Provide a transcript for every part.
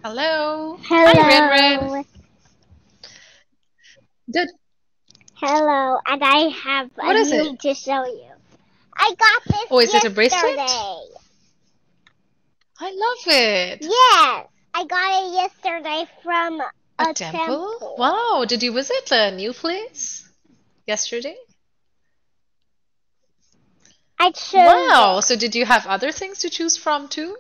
Hello. Hi, Ren Ren. Hello, Good. hello, and I have a What is it? new to show you. I got Oh, this is it a bracelet? yesterday. I love it. Yes, I got it yesterday from A a temple? temple. Wow. Did you visit a new place yesterday? I chose Wow. it. So did you have other things to choose from too?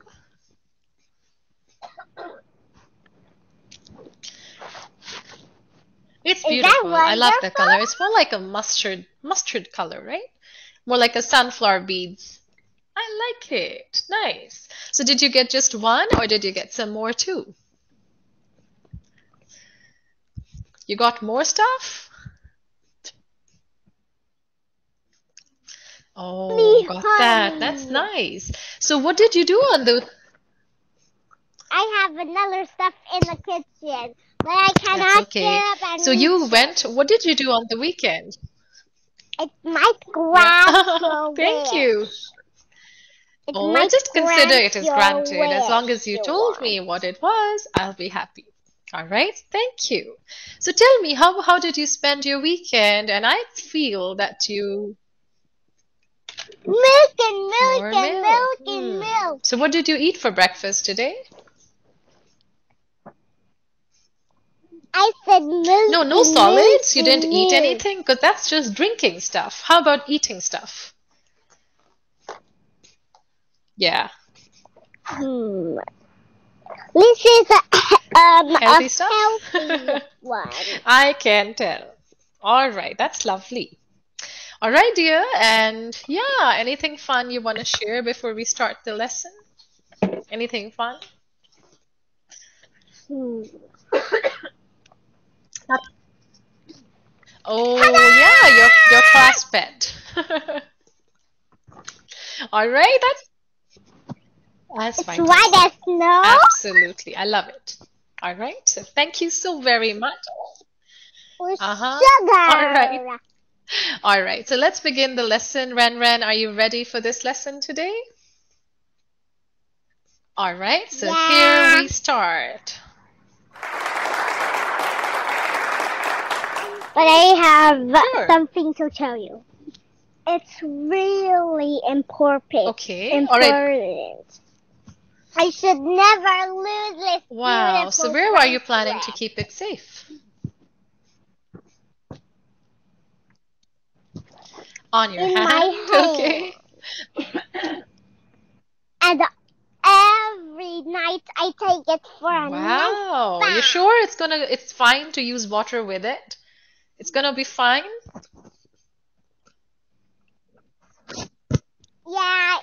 It's Is that beautiful. I love the color. It's wonderful? more like a mustard color, right? More like a sunflower beads. I like it. Nice. So did you get just one or did you get some more too? You got more stuff? Oh, Me, got that. That's honey. nice. So what did you do on the I have another stuff in the kitchen, but I That's cannot okay. get up and So reach you it. went, what did you do on the weekend? It's my Yeah. grant your Thank you. wish. It Oh, might just consider grant it as your granted. As long wish as you you told want. me what it was, I'll be happy. All right, thank you. So tell me, how did you spend your weekend? And I feel that you Milk and milk more and milk. milk and milk. So what did you eat for breakfast today? I said milk No, no and milk solids. You didn't and eat milk. anything because that's just drinking stuff. How about eating stuff? Yeah, Hmm. This is a healthy stuff. healthy one. I can tell. All right, that's lovely. All right, dear. And yeah, anything fun you want to share before we start the lesson? Anything fun? Hmm. Oh, yeah, your Ta-da! class pet. All right, that's It's white fantastic. as snow Absolutely. I love it. All right. So thank you so very much. with Uh-huh. All right. sugar. All right. So let's begin the lesson. Ren Ren, are you ready for this lesson today? All right. So here Yeah, we start. but I have Sure. something to tell you. It's really important. Okay. All right. Important. I should never lose this Wow. So beautiful where are you planning to bracelet. keep it safe? On your In my hand? hand. Okay. And every night I take it for a nice Wow. You bath. sure it's fine to use water with it? It's gonna be fine? Yeah,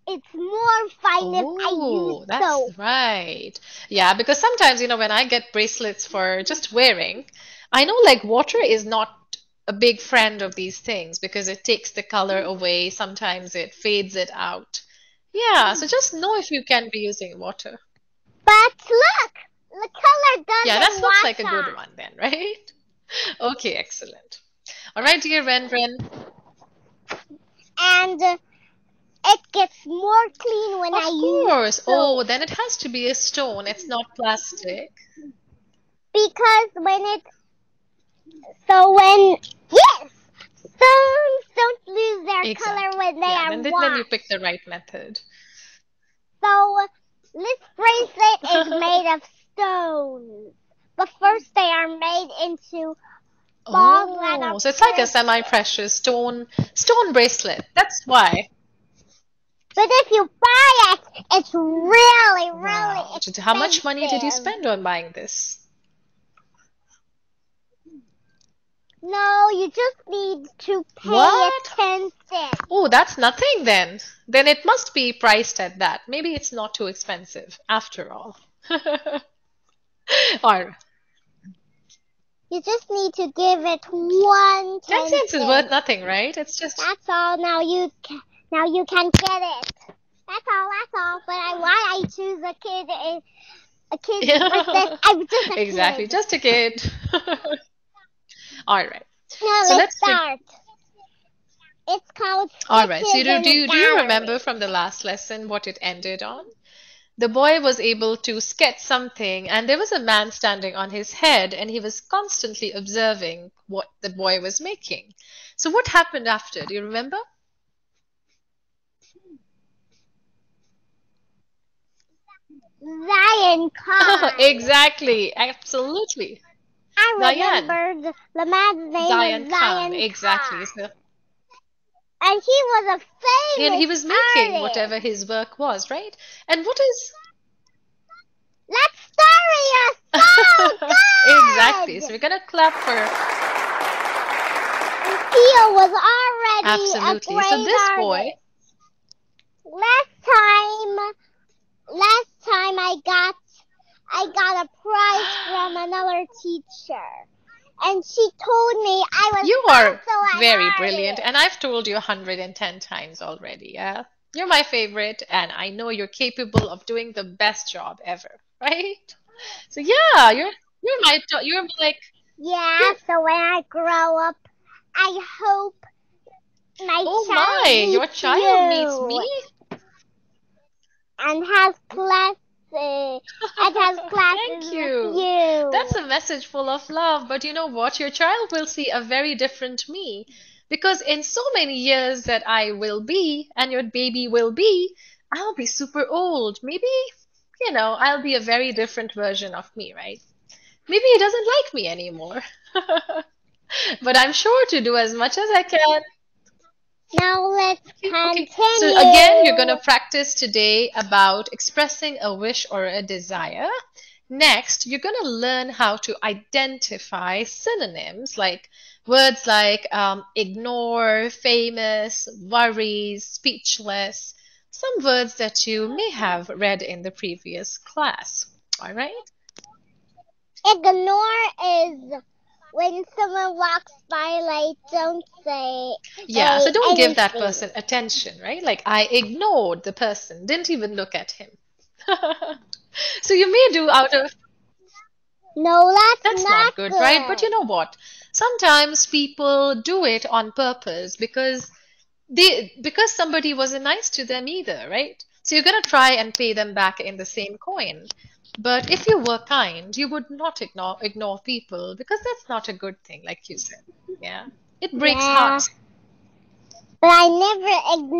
it's more fine if I use Oh, that's soap. right. Yeah, because sometimes, when I get bracelets for just wearing, I know like water is not a big friend of these things because it takes the color away. Sometimes it fades it out. Yeah, so just know if you can be using water. But look, the color Yeah, that doesn't looks like wash a good off. one then, right? Okay, excellent. All right, dear Ren Ren. And it gets more clean when I Of use course. Oh, soap. then it has to be a stone. It's not plastic. Because yes, stones don't lose their color Exactly. when they Yeah, are then you pick washed. the right method. So this bracelet is made of stones. But first they are made into balls that are Oh, so it's like a precious. semi-precious stone bracelet. That's why. But if you buy it, it's really, really Wow. How much money did you expensive. spend on buying this? No, you just need to pay it What? 10 cents. Oh, that's nothing then. Then it must be priced at that. Maybe it's not too expensive after all. All right. You just need to give it one 10 10 cents is worth cents. nothing, right? It's just, That's all. Now you can get it. That's all. That's all. But why I choose a kid bracelet? yeah, I'm just a exactly, kid. just a kid. All right. Now So let's let's begin. start. It's called All right. So Stitches in do a you remember Gallery. from the last lesson what it ended on? The boy was able to sketch something, and there was a man standing on his head, and he was constantly observing what the boy was making. So, what happened after? Do you remember? Zion Khan. Exactly, absolutely. I Zion, remembered the man's name Zion was Khan, Zion exactly. Khan. So, And he was a and he famous was making artist. whatever his work was, right? And what is That story is so exactly? So good! we're gonna clap for And Theo was already a absolutely. So great this boy, artist. Last time I got a prize from another teacher. And she told me I was you are also an very brilliant, artist. and I've told you 110 times already. Yeah, you're my favorite, and I know you're capable of doing the best job ever, right? So yeah, you're like Yeah, you're so when I grow up, I hope my oh child my, your meets child meets you me. and has classes Thank with you. That's you. a message full of love. But you know what? Your child will see a very different me. Because in so many years that I will be, and your baby will be, I'll be super old. Maybe, I'll be a very different version of me, right? Maybe he doesn't like me anymore. But I'm sure to do as much as I can. Now let's Okay, okay. So again, you're going continue. to practice today about expressing a wish or a desire. Next, you're going to learn how to identify synonyms like words like ignore, famous, worries, speechless, some words that you may have read in the previous class. All right? Ignore is when someone walks by, like, don't say Yeah, so don't give that anything. person attention, right? Like I ignored the person, didn't even look at him. So you may do out of No, that's that's not not good, right? But you good. know what? Sometimes people do it on purpose because somebody wasn't nice to them either, right? So you're gonna try and pay them back in the same coin. But if you were kind, you would not ignore people because that's not a good thing, like you said. Yeah. It breaks Yeah, hearts. but I never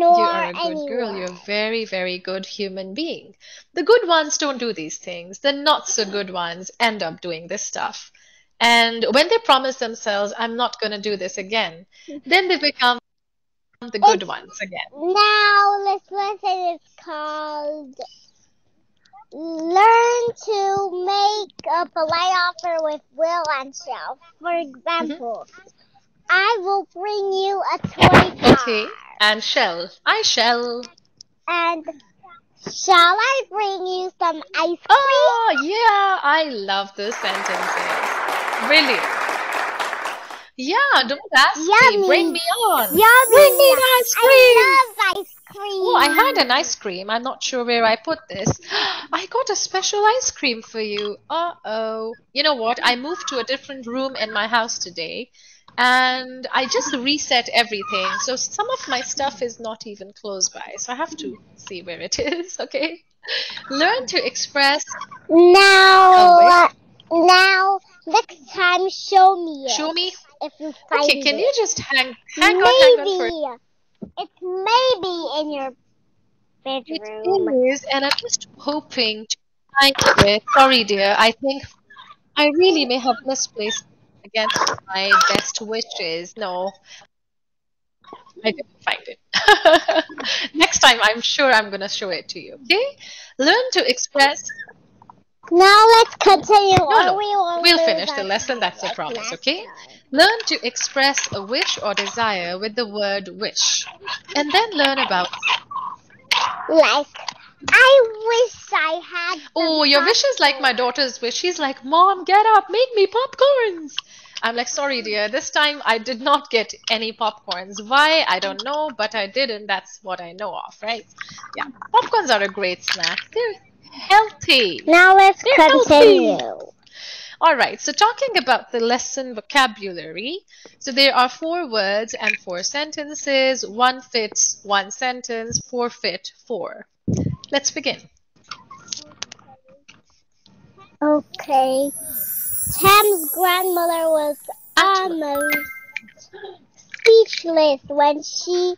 You are ignore a good girl. You're a anyone. very, very good human being. The good ones don't do these things. The not so good ones end up doing this stuff. And when they promise themselves, I'm not going to do this again, then they become the good It's ones again. now this lesson is called Learn to Make a Polite Offer with Will and Shell. For Mhm. example, I will bring you a toy car. Okay. And I shall. And shall I bring you some ice cream? Oh, yeah. I love those sentences. Brilliant. Yeah, don't ask me. Bring Yummy! me on. Bring me Yummy! the ice cream. I love ice Oh, I had an cream. ice cream. I'm not sure where I put this. I got a special ice cream for you. Uh-oh. You know what? I moved to a different room in my house today, and I just reset everything. So some of my stuff is not even close by. So I have to see where it is, okay? Learn to express a wish. Now, next time, show me Show it me. if you Okay, find can you it. just hang on for Maybe it's maybe in your it bedroom. is, and I'm just hoping to find it. Sorry, dear. I think I really may have misplaced it against my best wishes. No, I didn't find it. Next time, I'm sure I'm going to show it to you. Okay? Learn to express. Now let's continue, No, or no. we will We'll lose finish the our lesson. That's a topic promise. next Okay? time. Learn to express a wish or desire with the word wish. And then learn about. Like, I wish I had some Oh, your wish is like my popcorn. daughter's wish. She's like, Mom, get up, make me popcorns. I'm like, sorry, dear. This time I did not get any popcorns. Why? I don't know, but I didn't. That's what I know of, right? Yeah. Popcorns are a great snack. They're healthy. Now let's They're continue. healthy. All right. So talking about the lesson vocabulary. So there are 4 words and 4 sentences. One fits one sentence, 4 fit 4. Let's begin. Okay. Tam's grandmother was almost speechless when she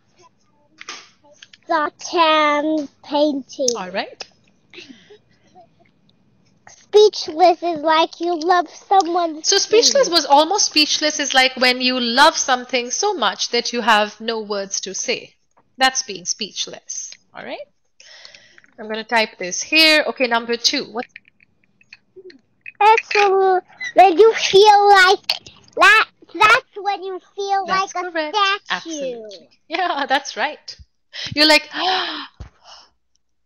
saw Tam's painting. All right. Speechless is like you love someone. So speechless was almost speechless is like when you love something so much that you have no words to say. That's being speechless. All right. I'm going to type this here. Okay, number 2. What? That's when you feel like that. That's when you feel That's like correct. a statue. Absolutely. Yeah, that's right. You're like,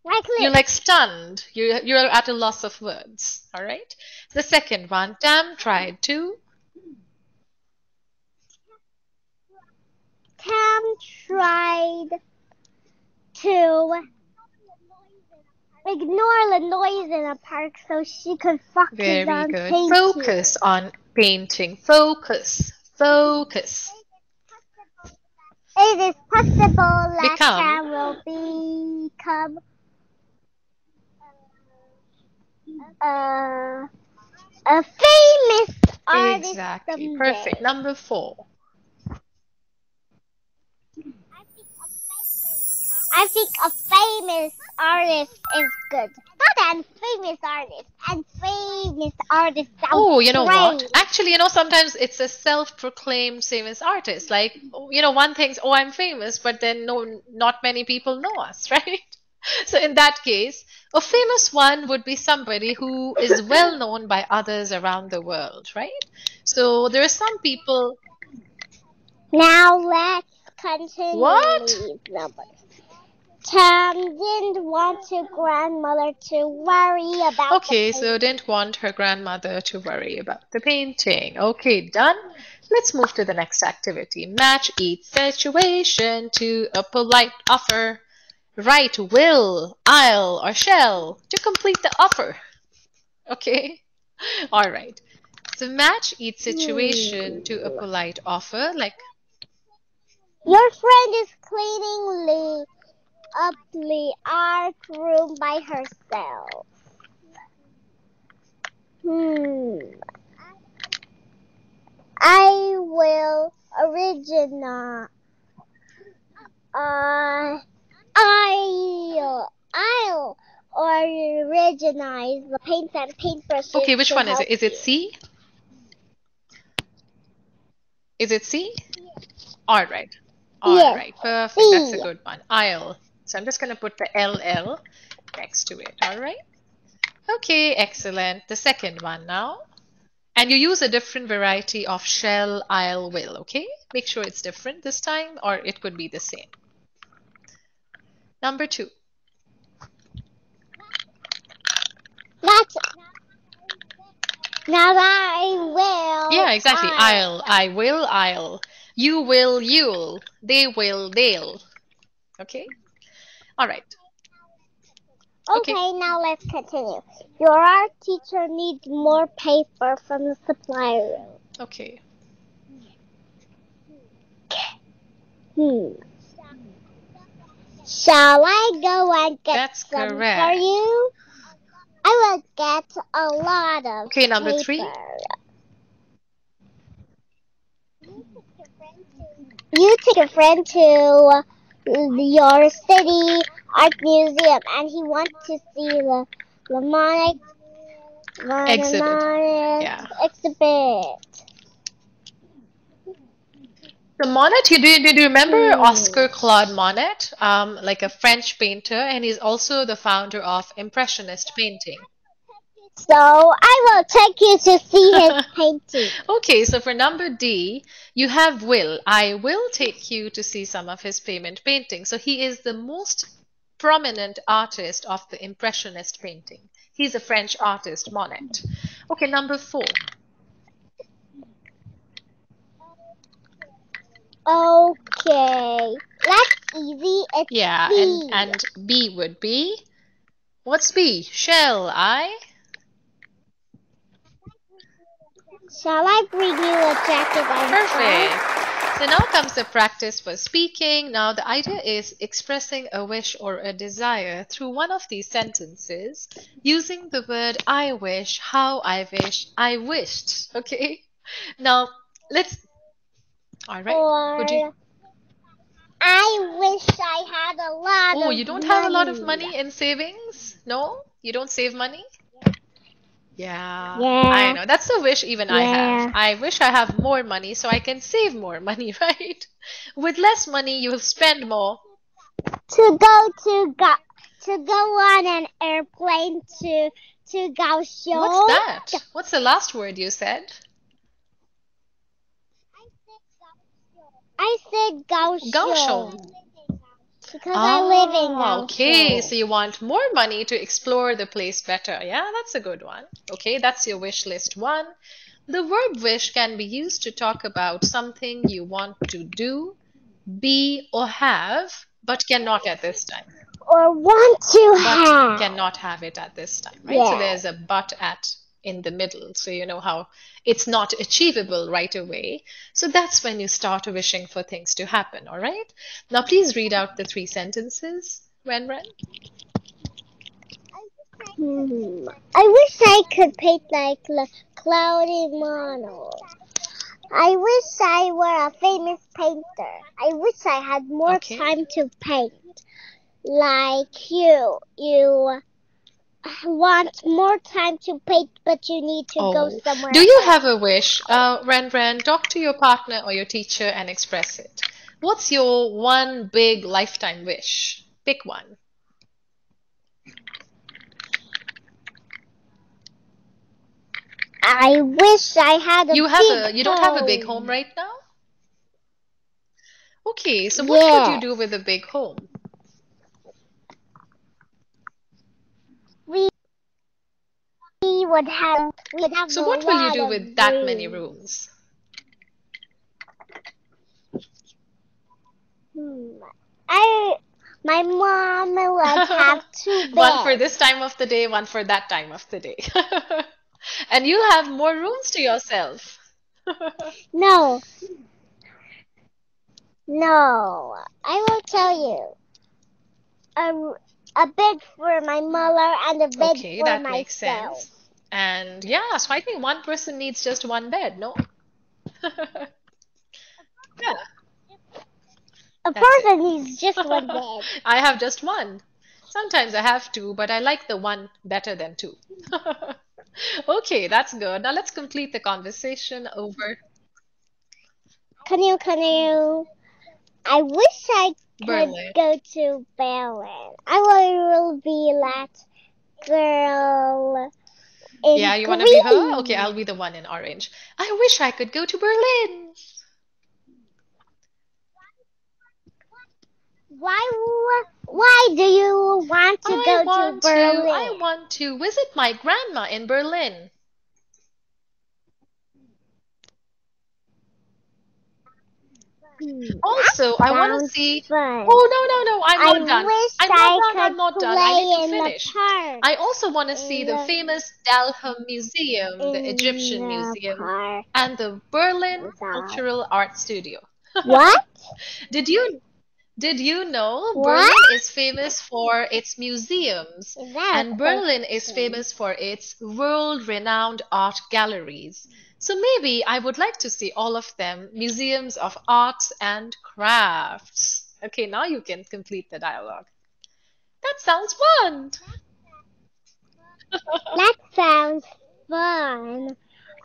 Like you're like stunned. You're at a loss of words. All right. The second one, Tam tried to. Tam tried to ignore the noise in the park so she could focus Very on good. painting. Focus on painting. Focus. Focus. It is possible that Become. Tam will become a famous artist Exactly. someday. Perfect. Number 4. I think a famous artist is good. Not a famous artist. And famous artist sounds Oh, you know what? great. Actually, sometimes it's a self-proclaimed famous artist. Like, one thinks, oh, I'm famous, but then no, not many people know us, right? So in that case, a famous one would be somebody who is well known by others around the world, right? So there are some people. Now let's continue What? these numbers. Tam didn't want her grandmother to worry about Okay, so didn't want her grandmother to worry about the painting. Okay, done. Let's move to the next activity. Match each situation to a polite offer. Write will, I'll, or shall to complete the offer. Okay? All right. So match each situation to a polite offer. Like, your friend is cleaning up the art room by herself. I will original. I'll organize the paints and paintbrushes. okay, which one is it? Is it you. C? Is it C? All right. All Yes, right. Perfect. C. That's a good one. I'll. So I'm just going to put the LL next to it. All right. Okay, excellent. The second one now. And you use a different variety of shall, I'll, will, okay? Make sure it's different this time, or it could be the same. Number 2. That's now I will. Yeah, exactly. I'll, I will, I'll. You will, you'll. They will, they'll. Okay? All right. Okay, now let's continue. Your art teacher needs more paper from the supply room. Okay. Shall I go and get That's some correct. for you? I will get a lot of Okay, number paper. 3. You take a friend to your city art museum, and he wants to see the Lamonic exhibit. The Monet, do you remember Oscar Claude Monet? Like a French painter, and he's also the founder of Impressionist painting. So I will take you to see his painting. Okay, so for number D, you have will. I will take you to see some of his famous paintings. So he is the most prominent artist of the Impressionist painting. He's a French artist, Monet. Okay, number 4. Okay, that's easy. It's B. and B would be, what's B? Shall I? Shall I bring you a jacket and Perfect. So now comes the practice for speaking. Now the idea is expressing a wish or a desire through one of these sentences using the word I wish, how I wish, I wished. Okay. Now let's, all right. Could you, Or I wish I had a oh, lot you of don't have a lot of money. money in savings? No? You don't save money? Yeah, I Yeah, know. That's the wish even I have. yeah. I wish I have more money so I can save more money, right? With less money, you'll spend more. To go on an airplane to What's Kaohsiung. that? What's the last word you said? I said Kaohsiung. Kaohsiung because I live in Ah, okay. Kaohsiung. So you want more money to explore the place better. Yeah, that's a good one. Okay, that's your wish list one. The verb wish can be used to talk about something you want to do, be, or have, but cannot at this time. Or want to But have. cannot have it at this time, right? So Yeah. there's a but at in the middle. So you know how it's not achievable right away. So that's when you start wishing for things to happen, all right? Now please read out the three sentences, Ren Ren. I wish I could paint like Cloudy Mono. I wish I were a famous painter. I wish I had more Okay. time to paint. Like you want more time to paint, but you need to go Oh, somewhere do you else. have a wish? Ren Ren, talk to your partner or your teacher and express it. What's your one big lifetime wish? Pick one. I wish I had a You big don't have a big home home. right now? Okay, so what could you do Yes. with a big home? We we'd have So a what will you lot do of with that many rooms. rooms? Hmm. I My mom would have two One for beds. this time of the day, one for that time of the day. And you'll have more rooms to yourself. No, no. I will tell you. A bed for my mother and a bed Okay, for that makes myself. sense. And yeah, so I think one person needs just one bed, no? Yeah, A that's it. person needs just one bed. I have just one. Sometimes I have two, but I like the one better than two. Okay, that's good. Now let's complete the conversation over Canoe. I wish I could Berlin. go to Berlin. I will be that girl Yeah, in you want to be her? Okay, I'll green. be the one in orange. I wish I could go to Berlin. Why do you want to go to I Berlin? want to visit my grandma in Berlin. That Also, I want to sounds see. fun. Oh, no, no, no, I'm I not done. wish I'm not I done. I'm could not done. I need to play in the finish. park. I also want to see In the the famous Dalham Museum, the in Egyptian the Museum, park. and the Berlin That. Cultural Art Studio. What? Did you Did you know What? Berlin is famous for its museums Is that a and Berlin is question? famous for its world-renowned art galleries? So maybe I would like to see all of them, museums of arts and crafts. Okay, now you can complete the dialogue. That sounds fun. That sounds fun.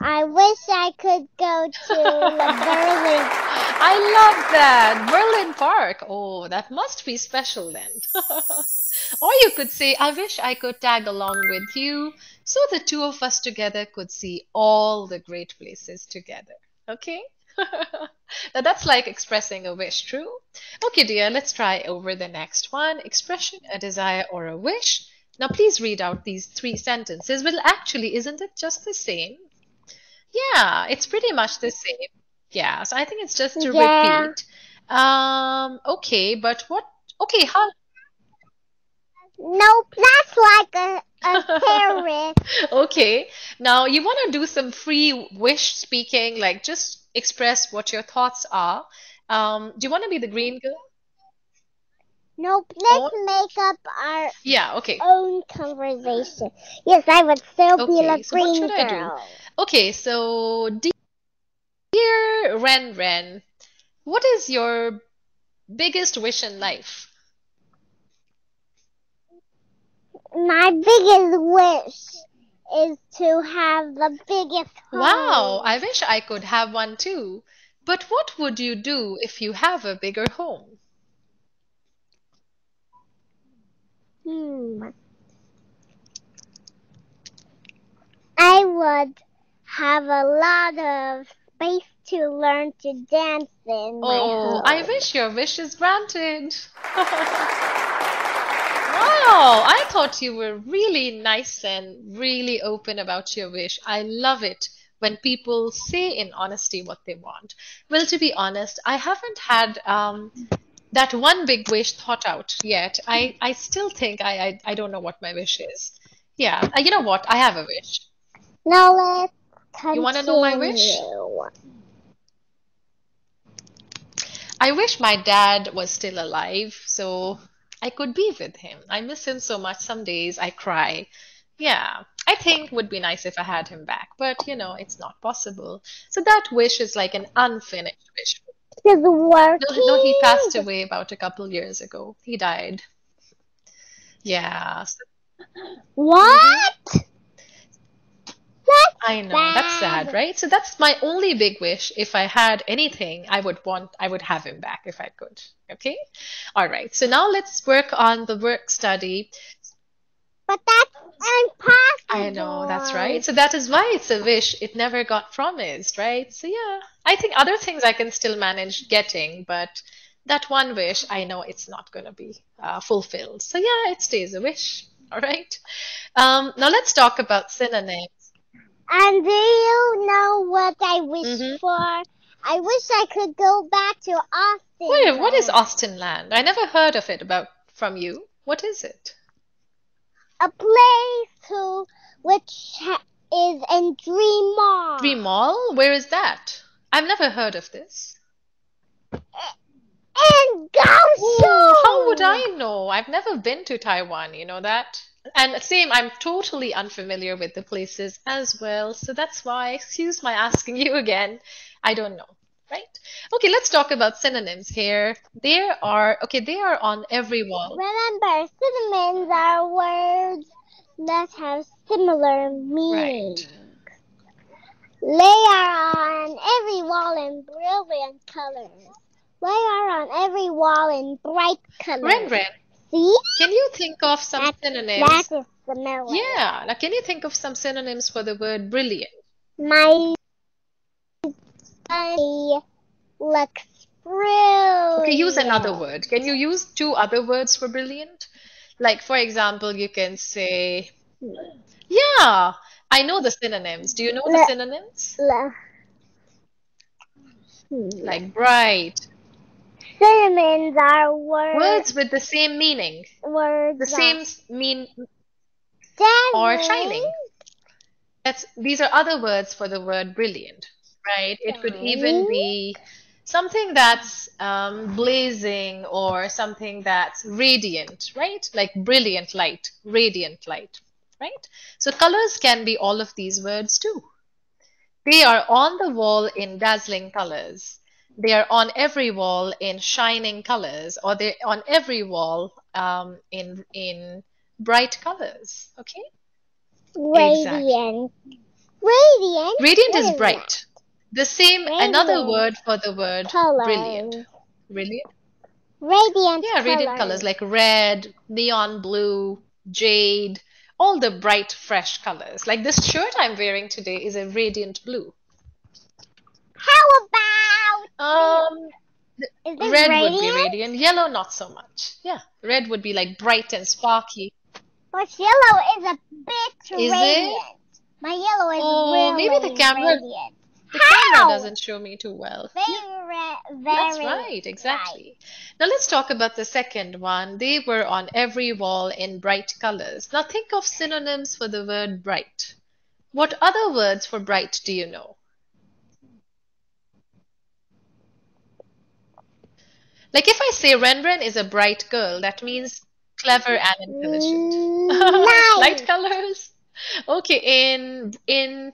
I wish I could go to the Berlin Park. I love that. Berlin Park. Oh, that must be special then. Or you could say, I wish I could tag along with you so the two of us together could see all the great places together. Okay? Now that's like expressing a wish, true? Okay, dear, let's try over the next one. Expression, a desire, or a wish. Now please read out these three sentences. Well, actually, isn't it just the same? Yeah, it's pretty much the same. Yeah, so I think it's just to Yeah. repeat. Okay, but what? Okay, how? Nope, that's like a carrot. Okay, now you want to do some free wish speaking, like just express what your thoughts are. Do you want to be the green girl? Nope, Or let's make up our yeah, okay. own conversation. Yes, I would still be the Okay, so what green should I do? girl. Okay, so dear Ren Ren, what is your biggest wish in life? My biggest wish is to have the biggest Wow, home. I wish I could have one too. But what would you do if you have a bigger home? Hmm. I would have a lot of space to learn to dance in my Oh, I home. wish your wish is granted. Wow, I thought you were really nice and really open about your wish. I love it when people say in honesty what they want. Well, to be honest, I haven't had that one big wish thought out yet. I still think I don't know what my wish is. Yeah, you know what? I have a wish. Now let's You want to know my wish? continue. I wish my dad was still alive so I could be with him. I miss him so much. Some days I cry. Yeah, I think would be nice if I had him back, but it's not possible. So that wish is like an unfinished wish. She's No, no, he passed working. away about a couple years ago. He died. Yeah. Mhm. What? I That's know, that's sad, sad. right? So that's my only big wish. If I had anything, I would have him back if I could. Okay? All right. So now let's work on the work study. But that's I know, that's impossible. right. So that is why it's a wish. It never got promised, right? So yeah, I think other things I can still manage getting, but that one wish, I know it's not going to be fulfilled. So yeah, it stays a wish. All right. Now let's talk about synonyms. And do you know what I wish Mm-hmm. for? I wish I could go back to Austin What is land. Austin Land? I never heard of it about from you. What is it? A place which is in Dream Dream Mall. Mall? Where is that? I've never heard of this. And Oh, how would Kaohsiung! I know? I've never been to Taiwan, you know that? And same, I'm totally unfamiliar with the places as well. So that's why, excuse my asking you again. I don't know, right? Okay, let's talk about synonyms here. They are on every wall. Remember, synonyms are words that have similar Right. meaning. They are on every wall in brilliant colors. They are on every wall in bright Ren colors. Ren, See? can you think of some That synonyms? is similar. Yeah, now can you think of some synonyms for the word brilliant? My body looks Okay, use another brilliant. word. Can you use two other words for brilliant? Like, for example, you can say, yeah, I know the synonyms. Do you know the Le, synonyms? le, Like bright, Synonyms are words with the same meaning, the words same mean or dazzling, shining. These are other words for the word brilliant, right? It could even shining, be something that's blazing or something that's radiant, right? Like brilliant light, radiant light, right? So colors can be all of these words too. They are on the wall in dazzling colors. They are on every wall in shining colors, or they're on every wall in bright colors. Okay? Exactly. radiant. Radiant? Radiant is What is that? bright. The same, another Radiant word for the word brilliant. colors. Brilliant? Radiant Yeah, radiant colors colors. like red, neon blue, jade, all the bright, fresh colors. Like this shirt I'm wearing today is a radiant blue. How about Um, is this red would be radiant? radiant, yellow not so much. Yeah, red would be like bright and sparky. But yellow is a bit Is it? radiant. My yellow is Oh, maybe really radiant. the camera How? doesn't show me too well. Yeah, that's Very right, right. exactly. Now let's talk about the second one. They were on every wall in bright colors. Now think of synonyms for the word bright. What other words for bright do you know? Like if I say Ren is a bright girl, that means clever and intelligent. Light Nice. colors. Okay, in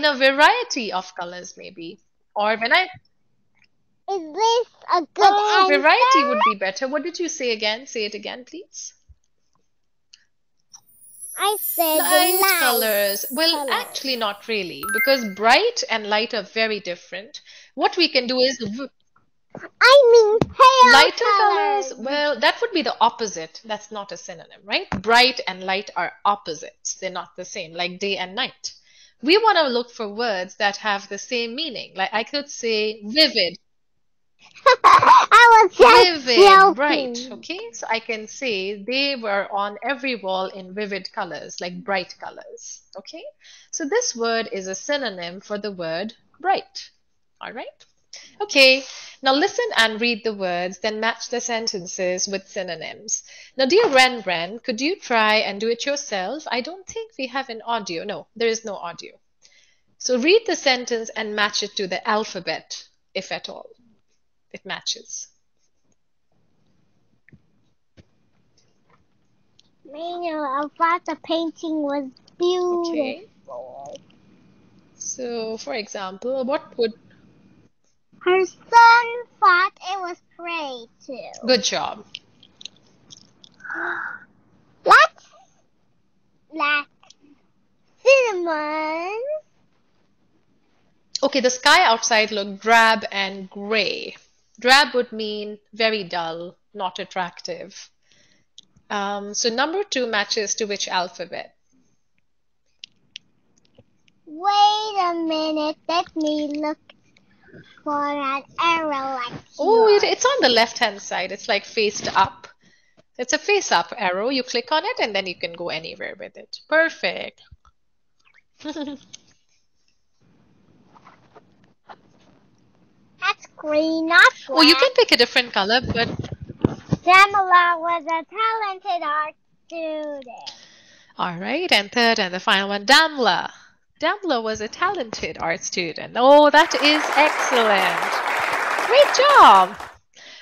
a variety of colors maybe. Or when I Is this a good oh, variety answer? would be better. What did you say again? Say it again, please. I said Light light colors. Well, colors. actually not really, because bright and light are very different. What we can do is I mean pale lighter colors, colors. well, that would be the opposite. That's not a synonym, right? Bright and light are opposites. They're not the same, like day and night. We want to look for words that have the same meaning. Like I could say vivid, I was just vivid, bright. joking. Okay, so I can say they were on every wall in vivid colors, like bright colors. Okay, so this word is a synonym for the word bright. All right. Okay, now listen and read the words, then match the sentences with synonyms. Now, dear Ren, could you try and do it yourself? I don't think we have an audio. No, there is no audio. So read the sentence and match it to the alphabet, if at all it matches. I thought the painting was Okay, beautiful. so for example, what would... Her son thought it was pretty too. Good job. Let's cinnamon. Okay, the sky outside looked drab and gray. Drab would mean very dull, not attractive. So number 2 matches to which alphabet? Wait a minute. Let me look for an arrow like Oh, yours. it's on the left-hand side. It's like faced up. It's a face-up arrow. You click on it and then you can go anywhere with it. Perfect. That's green, not black. Oh, you can pick a different color, but Jamila was a talented art student. all right. And third and the final one, Damla. Damla was a talented art student. Oh, that is excellent. Great job.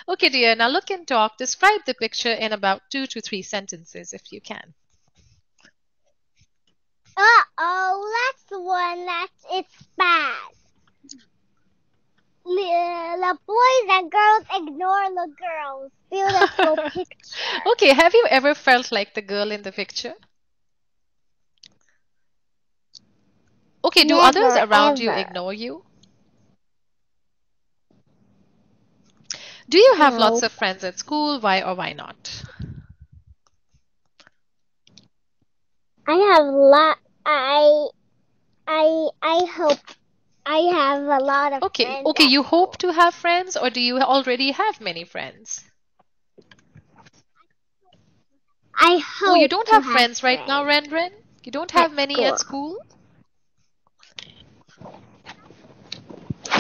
Okay, dear. Now look and talk. Describe the picture in about 2 to 3 sentences if you can. Uh-oh, that's the one it's bad. The boys and girls ignore the girls. Beautiful picture. Okay, have you ever felt like the girl in the picture? Okay, do others Never, around you ever. ignore you? Do you have No. lots of friends at school? Why or why not? I have I hope I have a lot of Okay, friends. okay, at you hope school. to have friends or do you already have many friends? I hope Oh, you don't to have friends right now, friends Ren? You don't at have many at school. school?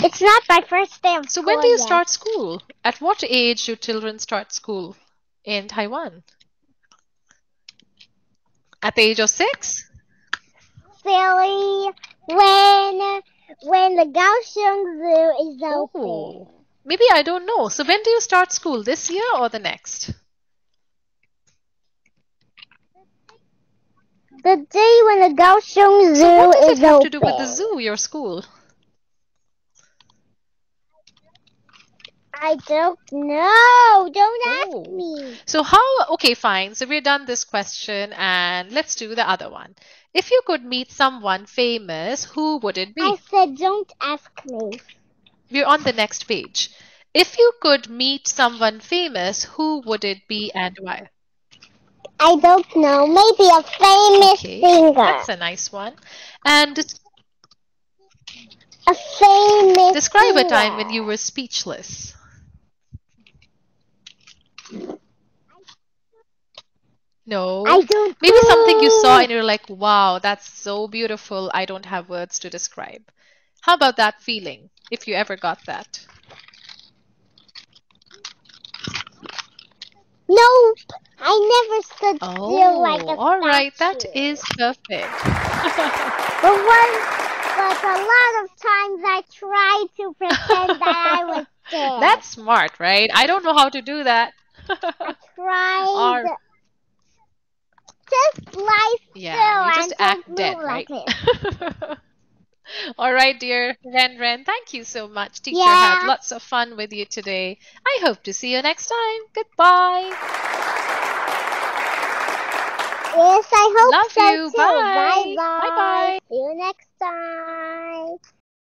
It's not my first day of So school when do you yet. start school? At what age do children start school in Taiwan? At the age of 6? Silly, when the Kaohsiung Zoo is open. Oh, maybe I don't know. So when do you start school? This year or the next? The day when the Kaohsiung Zoo So what does it is have open. to do with the zoo, your school? I don't know. Don't ask Oh. me. So okay, fine. So we're done this question and let's do the other one. If you could meet someone famous, who would it I be? said don't ask me. We're on the next page. If you could meet someone famous, who would it be and why? I don't know. Maybe a famous Okay, singer. that's a nice one. And A famous describe a singer. time when you were speechless. No. I don't Maybe something you saw know. and you're like, wow, that's so beautiful. I don't have words to describe. How about that feeling, if you ever got that? Nope. I never stood still like a all right, that statue. is perfect. But a lot of times I tried to pretend that I was it. That's smart, right? I don't know how to do that. I tried. Or Just lie yeah, you still just and act don't move dead, like right? this. All right, dear Ren, thank you so much. Teacher had Yeah. lots of fun with you today. I hope to see you next time. Goodbye. Yes, I hope Love so you. too. Bye Bye. Bye bye. bye. See you next time.